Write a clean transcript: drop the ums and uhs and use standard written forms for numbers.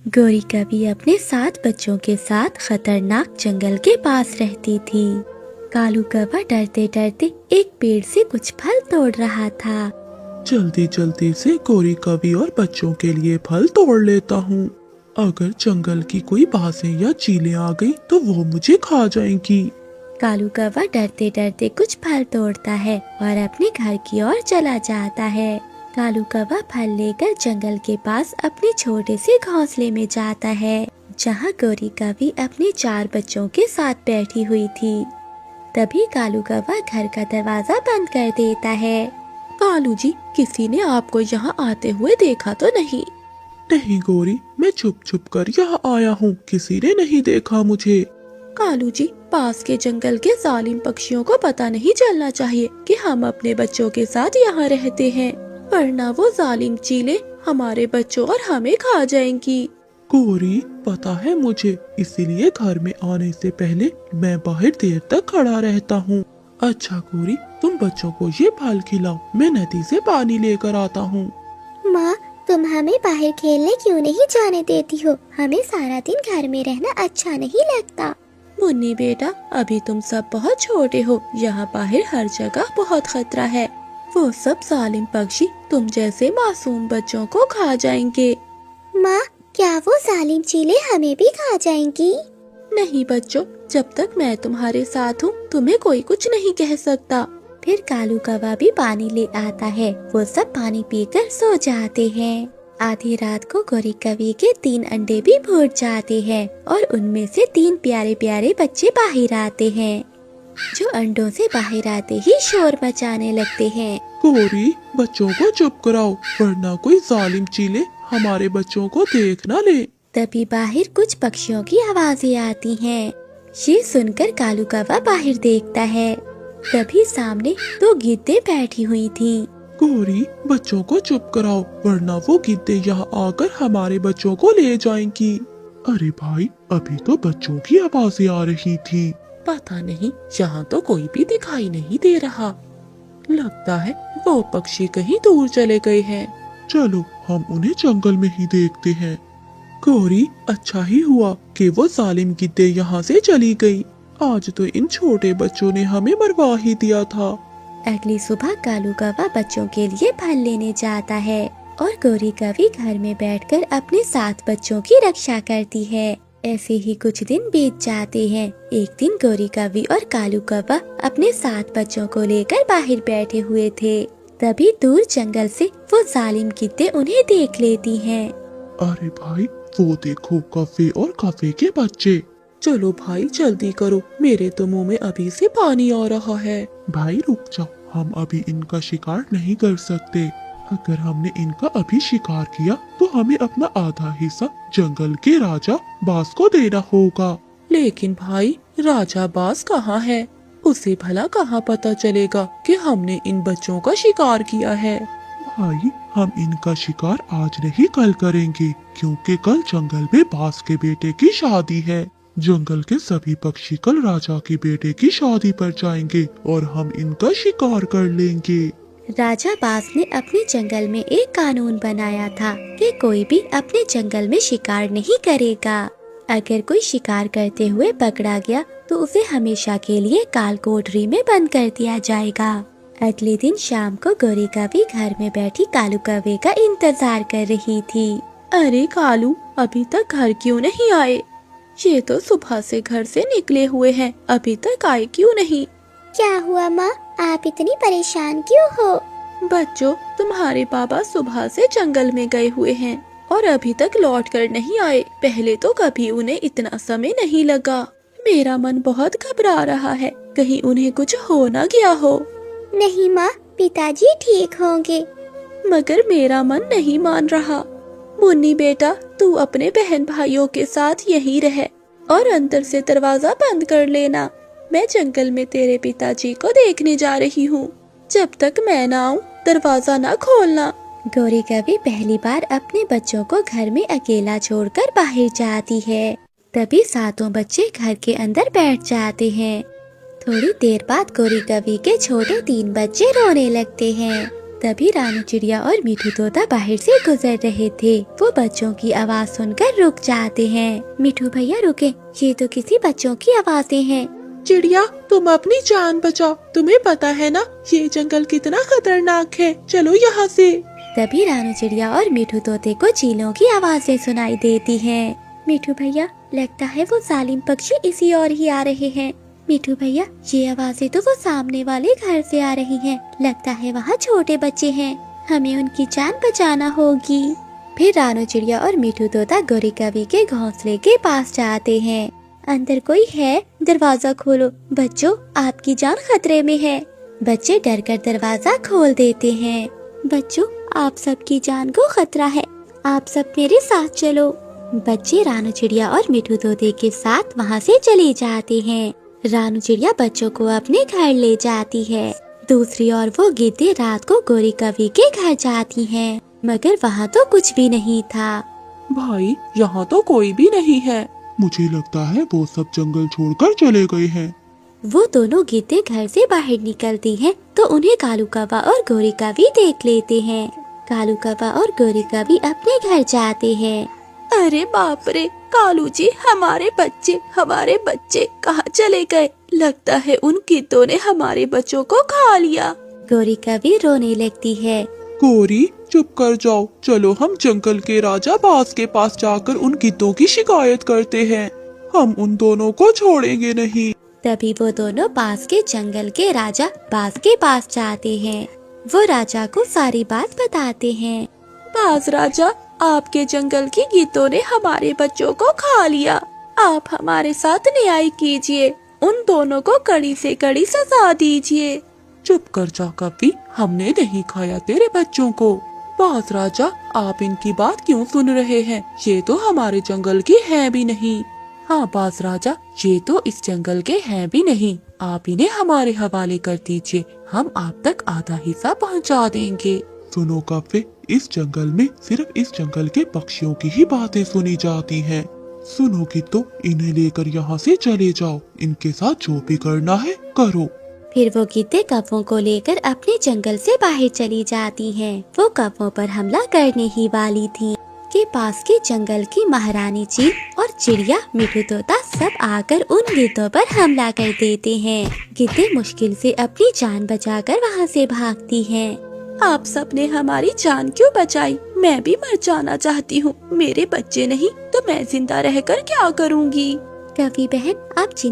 गौरी कभी अपने 7 बच्चों के साथ खतरनाक जंगल के पास रहती थी। कालू कौवा डरते डरते एक पेड़ से कुछ फल तोड़ रहा था। जल्दी जल्दी से गोरी कवि और बच्चों के लिए फल तोड़ लेता हूँ। अगर जंगल की कोई बाजें या चीलें आ गई तो वो मुझे खा जाएंगी। कालू कौवा डरते डरते कुछ फल तोड़ता है और अपने घर की ओर चला जाता है। कालू कौवा फल लेकर जंगल के पास अपने छोटे से घोंसले में जाता है, जहाँ गौरी कवि अपने 4 बच्चों के साथ बैठी हुई थी। तभी कालू कौवा घर का दरवाजा बंद कर देता है। कालू जी, किसी ने आपको यहाँ आते हुए देखा तो नहीं? नहीं गोरी, मैं छुप छुप कर यहाँ आया हूँ, किसी ने नहीं देखा मुझे। कालू जी, पास के जंगल के जालिम पक्षियों को पता नहीं चलना चाहिए कि हम अपने बच्चों के साथ यहाँ रहते हैं, वरना वो जालिम चीलें हमारे बच्चों और हमें खा जाएंगी। गोरी, पता है मुझे, इसीलिए घर में आने से पहले मैं बाहर देर तक खड़ा रहता हूँ। अच्छा गोरी, तुम बच्चों को ये फल खिलाओ, मैं नदी से पानी लेकर आता हूँ। माँ, तुम हमें बाहर खेलने क्यों नहीं जाने देती हो? हमें सारा दिन घर में रहना अच्छा नहीं लगता। मुन्नी बेटा, अभी तुम सब बहुत छोटे हो, यहाँ बाहर हर जगह बहुत खतरा है। वो सब जालिम पक्षी तुम जैसे मासूम बच्चों को खा जाएंगे। माँ, क्या वो जालिम चीलें हमें भी खा जाएंगी? नहीं बच्चों, जब तक मैं तुम्हारे साथ हूँ तुम्हें कोई कुछ नहीं कह सकता। फिर कालू कौवा भी पानी ले आता है। वो सब पानी पीकर सो जाते हैं। आधी रात को गौरी कवि के 3 अंडे भी फूट जाते हैं और उनमें से 3 प्यारे प्यारे बच्चे बाहर आते हैं, जो अंडों से बाहर आते ही शोर मचाने लगते हैं। गोरी, बच्चों को चुप कराओ, वरना कोई जालिम चीले हमारे बच्चों को देख न ले। तभी बाहर कुछ पक्षियों की आवाजें आती हैं। ये सुनकर कालू कौवा बाहर देखता है। तभी सामने 2 गिद्दें बैठी हुई थी। गोरी, बच्चों को चुप कराओ, वरना वो गिद्दे यहाँ आकर हमारे बच्चों को ले जाएंगी। अरे भाई, अभी तो बच्चों की आवाजें आ रही थी। पता नहीं, यहाँ तो कोई भी दिखाई नहीं दे रहा। लगता है वो पक्षी कहीं दूर चले गए हैं। चलो हम उन्हें जंगल में ही देखते हैं। गौरी, अच्छा ही हुआ कि वो जालिम गिद्दे यहाँ से चली गई। आज तो इन छोटे बच्चों ने हमें मरवा ही दिया था। अगली सुबह कालू कौवा बच्चों के लिए फल लेने जाता है और गौरी कवि घर में बैठकर अपने 7 बच्चों की रक्षा करती है। ऐसे ही कुछ दिन बीत जाते हैं। एक दिन गौरी कवि और कालू कौवा अपने 7 बच्चों को लेकर बाहर बैठे हुए थे। तभी दूर जंगल से वो जालिम गिद्दे उन्हें देख लेती हैं। अरे भाई, वो देखो कौवे और कौवे के बच्चे। चलो भाई जल्दी करो, मेरे तो मुंह में अभी से पानी आ रहा है। भाई रुक जाओ, हम अभी इनका शिकार नहीं कर सकते। अगर हमने इनका अभी शिकार किया तो हमें अपना आधा हिस्सा जंगल के राजा बाज को देना होगा। लेकिन भाई, राजा बाज कहाँ है? उसे भला कहाँ पता चलेगा कि हमने इन बच्चों का शिकार किया है? भाई, हम इनका शिकार आज नहीं कल करेंगे, क्योंकि कल जंगल में बाज के बेटे की शादी है। जंगल के सभी पक्षी कल राजा के बेटे की शादी पर जाएंगे और हम इनका शिकार कर लेंगे। राजा बाज ने अपने जंगल में एक कानून बनाया था कि कोई भी अपने जंगल में शिकार नहीं करेगा। अगर कोई शिकार करते हुए पकड़ा गया तो उसे हमेशा के लिए काल कोठरी में बंद कर दिया जाएगा। अगले दिन शाम को गौरी कवि घर में बैठी कालू कौवे का इंतजार कर रही थी। अरे कालू, अभी तक घर क्यों नहीं आए? ये तो सुबह से घर से निकले हुए हैं, अभी तक आए क्यों नहीं? क्या हुआ माँ, आप इतनी परेशान क्यों हो? बच्चों, तुम्हारे पापा सुबह से जंगल में गए हुए हैं और अभी तक लौट कर नहीं आए। पहले तो कभी उन्हें इतना समय नहीं लगा। मेरा मन बहुत घबरा रहा है, कहीं उन्हें कुछ हो न गया हो। नहीं माँ, पिताजी ठीक होंगे। मगर मेरा मन नहीं मान रहा। मुन्नी बेटा, तू अपने बहन भाइयों के साथ यहीं रह और अंदर से दरवाजा बंद कर लेना। मैं जंगल में तेरे पिताजी को देखने जा रही हूँ। जब तक मैं ना आऊँ दरवाजा ना खोलना। गौरी कवि पहली बार अपने बच्चों को घर में अकेला छोड़कर बाहर जाती है। तभी 7 बच्चे घर के अंदर बैठ जाते हैं। थोड़ी देर बाद गौरी कवि के छोटे 3 बच्चे रोने लगते हैं। तभी रानू चिड़िया और मीठू तोता बाहर से गुजर रहे थे। वो बच्चों की आवाज सुनकर रुक जाते हैं। मीठू भैया रुके, ये तो किसी बच्चों की आवाजें हैं। चिड़िया, तुम अपनी जान बचाओ। तुम्हें पता है ना ये जंगल कितना खतरनाक है। चलो यहाँ से। तभी रानू चिड़िया और मीठू तोते को चीलों की आवाजें सुनाई देती हैं। मीठू भैया, लगता है वो जालिम पक्षी इसी ओर ही आ रहे हैं। मीठू भैया, ये आवाजें तो वो सामने वाले घर से आ रही हैं। लगता है वहाँ छोटे बच्चे हैं, हमें उनकी जान बचाना होगी। फिर रानू चिड़िया और मीठू तोता गौरी कवि के घोंसले के पास जाते हैं। अंदर कोई है? दरवाजा खोलो बच्चों, आपकी जान खतरे में है। बच्चे डरकर दरवाजा खोल देते हैं। बच्चों, आप सबकी जान को खतरा है, आप सब मेरे साथ चलो। बच्चे रानू चिड़िया और मीठू तोते के साथ वहाँ से चले जाते हैं। रानू चिड़िया बच्चों को अपने घर ले जाती है। दूसरी ओर वो गिद्दे रात को गौरी कवि के घर जाती हैं, मगर वहाँ तो कुछ भी नहीं था। भाई, यहाँ तो कोई भी नहीं है। मुझे लगता है वो सब जंगल छोड़कर चले गए हैं। वो दोनों गिद्दे घर से बाहर निकलती हैं, तो उन्हें कालू कौवा और गौरी कवि देख लेते हैं। कालू कौवा और गौरी कवि अपने घर जाते हैं। अरे बाप रे, कालू जी, हमारे बच्चे कहाँ चले गए? लगता है उन गिद्धों ने हमारे बच्चों को खा लिया। गौरी कवि रोने लगती है। गौरी, चुप कर जाओ। चलो हम जंगल के राजा बाज के पास जाकर उन गिद्धों की शिकायत करते हैं। हम उन दोनों को छोड़ेंगे नहीं। तभी वो दोनों पास के जंगल के राजा बाज के पास जाते हैं। वो राजा को सारी बात बताते हैं। बाज राजा, आपके जंगल की गिद्धों ने हमारे बच्चों को खा लिया। आप हमारे साथ न्याय कीजिए, उन दोनों को कड़ी से कड़ी सजा दीजिए। चुप कर जा कवि, हमने नहीं खाया तेरे बच्चों को। बाज राजा, आप इनकी बात क्यों सुन रहे हैं? ये तो हमारे जंगल की है भी नहीं। हाँ बाज राजा, ये तो इस जंगल के हैं भी नहीं। आप इन्हें हमारे हवाले कर दीजिए, हम आप तक आधा हिस्सा पहुँचा देंगे। सुनो कव्वे, इस जंगल में सिर्फ इस जंगल के पक्षियों की ही बातें सुनी जाती हैं। सुनोगी तो इन्हें लेकर यहाँ से चले जाओ, इनके साथ जो भी करना है करो। फिर वो गिद्धे कौवों को लेकर अपने जंगल से बाहर चली जाती हैं। वो कौवों पर हमला करने ही वाली थी कि पास के जंगल की महारानी चील और चिड़िया मीठू तोता सब आकर उन गिद्धों पर हमला कर देते हैं। गिद्धे मुश्किल से अपनी जान बचाकर वहाँ से भागती हैं। आप सबने हमारी जान क्यों बचाई? मैं भी मर जाना चाहती हूँ। मेरे बच्चे नहीं तो मैं जिंदा रहकर क्या करूँगी? कवि बहन, आप